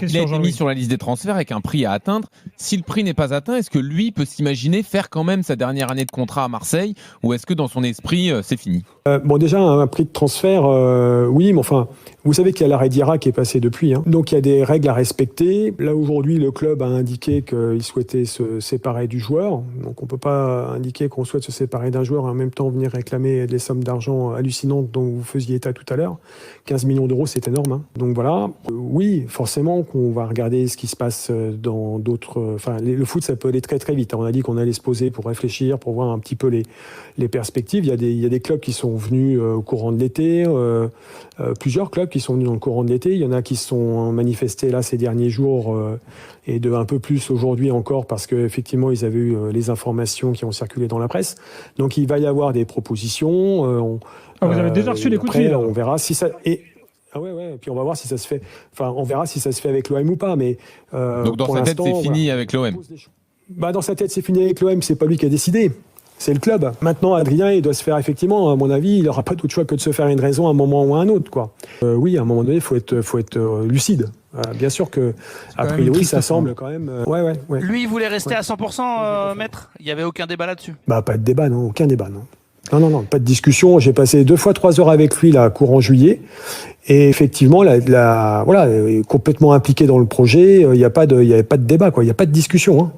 Il a été mis sur la liste des transferts avec un prix à atteindre. Si le prix n'est pas atteint, est-ce que lui peut s'imaginer faire quand même sa dernière année de contrat à Marseille, ou est-ce que dans son esprit, c'est fini? Bon, déjà, un prix de transfert, oui, mais enfin, vous savez qu'il y a l'arrêt d'IRA qui est passé depuis. Hein. Donc, il y a des règles à respecter. Là, aujourd'hui, le club a indiqué qu'il souhaitait se séparer du joueur. Donc, on ne peut pas indiquer qu'on souhaite se séparer d'un joueur et en même temps venir réclamer des sommes d'argent hallucinantes dont vous faisiez état tout à l'heure. 15 millions d'euros, c'est énorme. Hein. Donc, voilà. Oui, forcément qu'on va regarder ce qui se passe dans d'autres... Enfin, le foot, ça peut aller très, très vite. On a dit qu'on allait se poser pour réfléchir, pour voir un petit peu les perspectives. Il y a des clubs qui sont venus au courant de l'été, plusieurs clubs qui sont venus dans le courant de l'été. Il y en a qui se sont manifestés là ces derniers jours et de un peu plus aujourd'hui encore parce qu'effectivement ils avaient eu les informations qui ont circulé dans la presse. Donc il va y avoir des propositions. Vous avez déjà reçu les coups de fil. On verra si ça... Ah ouais, et puis on va voir si ça se fait. Enfin, on verra si ça se fait avec l'OM ou pas. Mais donc dans sa tête, c'est fini avec l'OM. Bah, dans sa tête, c'est fini avec l'OM. C'est pas lui qui a décidé. C'est le club. Maintenant, Adrien, il doit se faire effectivement, à mon avis, il n'aura pas d'autre choix que de se faire une raison à un moment ou à un autre, quoi. Oui, à un moment donné, il faut être lucide. Bien sûr que, a priori, ça semble quand même. Ouais. Lui, il voulait rester à 100%, maître. Il n'y avait aucun débat là-dessus. Bah, pas de débat, non, aucun débat, non. Non, pas de discussion. J'ai passé 2 fois 3 heures avec lui là, courant juillet, et effectivement, voilà, complètement impliqué dans le projet. Il n'y avait pas de débat, quoi. Il n'y a pas de discussion. Hein.